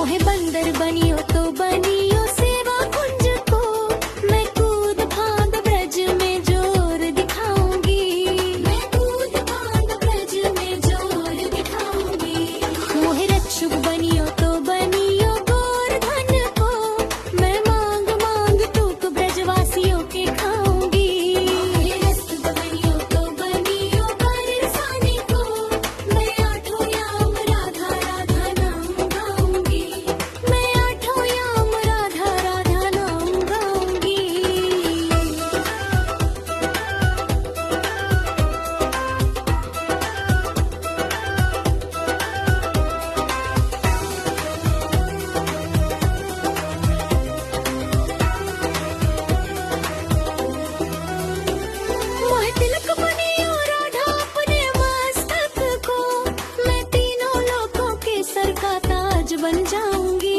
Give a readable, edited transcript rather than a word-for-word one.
मोहे बंदर बनियो तो बनियो सेवा कुंज को, मैं कूद फांद ब्रज में जोर दिखाऊंगी, मैं कूद फांद ब्रज में जोर दिखाऊंगी। मोहे रक्षुक बनियो तो बनियो गोवर्धन को, मैं मांग मांग टूक ब्रजवासियों के खाऊंगी। मोहे रस्तुक बनियो तो बनियो बरसाने को, मैं आठों याम राधा राधा नाम गाऊंगी, मैं आठों याम राधा राधा नाम गाऊंगी। मोहे तिलक बनियो राधा अपने मस्तक को, मैं तीनों लोकों के सर का ताज बन जाऊंगी,